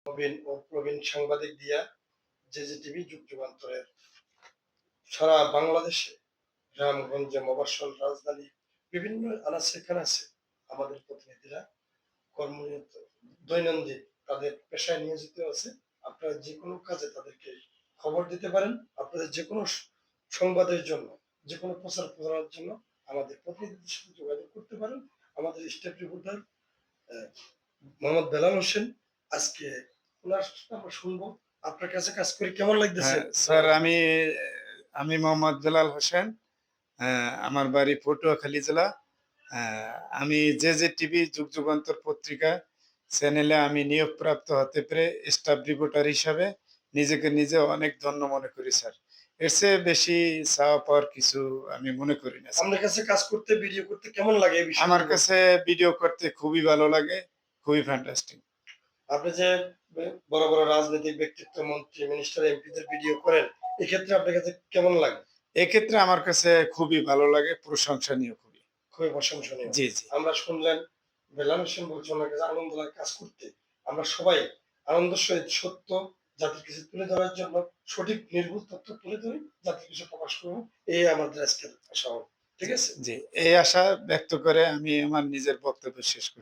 নবীন ও প্রবীণ সাংবাদিক দিয়া জেজেটিভি যুগ যুগান্তরের সারা বাংলাদেশে গ্রামগঞ্জে মফস্বল রাজধানী বিভিন্ন আনাচে কানাচে আমাদের প্রতিনিধিরা কর্মরত দৈনন্দিন তাদের পেশায় নিয়োজিত আছে। আপনারা যে কোনো কাজে তাদেরকে খবর দিতে পারেন। আপনাদের যে কোনো সংবাদের জন্য, যে কোনো প্রচার প্রচারণার জন্য আমাদের প্রতিনিধিদের সাথে যোগাযোগ করতে পারেন। আমাদের স্টাফ রিপোর্টার মোহাম্মদ বেলাল হোসেন আজকে ওনার আমরা শুনবো। আপনার কাছে কাজ করে কেমন লাগতেছে? স্যার আমি মোহাম্মদ বেলাল হোসেন। আমার বাড়ি পটুয়াখালী জেলা। আমি যে টিভি যুগ যুগান্তর পত্রিকা চ্যানেলে আমি নিয়োগপ্রাপ্ত হতে পেরে স্টাফ রিপোর্টার হিসাবে নিজেকে নিজে অনেক ধন্য মনে করি স্যার। এর চেয়ে বেশি চাওয়া পাওয়ার কিছু আমি মনে করি না স্যার। আপনার কাছে কাজ করতে, ভিডিও করতে কেমন লাগে এই বিষয়টা? আমার কাছে ভিডিও করতে খুবই ভালো লাগে, খুবই ফ্যান্টাস্টিক। আপনি যে বড় বড় রাজনৈতিক ব্যক্তিত্ব, মন্ত্রী, মিনিস্টার, এমপিদের ভিডিও করেন, এক্ষেত্রে আপনার কাছে কেমন লাগে? এক্ষেত্রে আমার কাছে খুবই ভালো লাগে, প্রশংসনীয় খুবই। খুবই প্রশংসনীয়। জি, জি। আমরা শুনলেন বেলাল হোসেন বলছেন ওনার কাছে আনন্দ লাগে কাজ করতে। আমরা সবাই আনন্দের সহিত সত্য জাতির কাছে তুলে ধরার জন্য সঠিক নির্ভুল তথ্য তুলে ধরি, জাতির কাছে প্রকাশ করব। এই আমাদের আজকের আশা। ঠিক আছে? জি, এই আশা ব্যক্ত করে আমি আমার নিজের বক্তব্য শেষ করছি।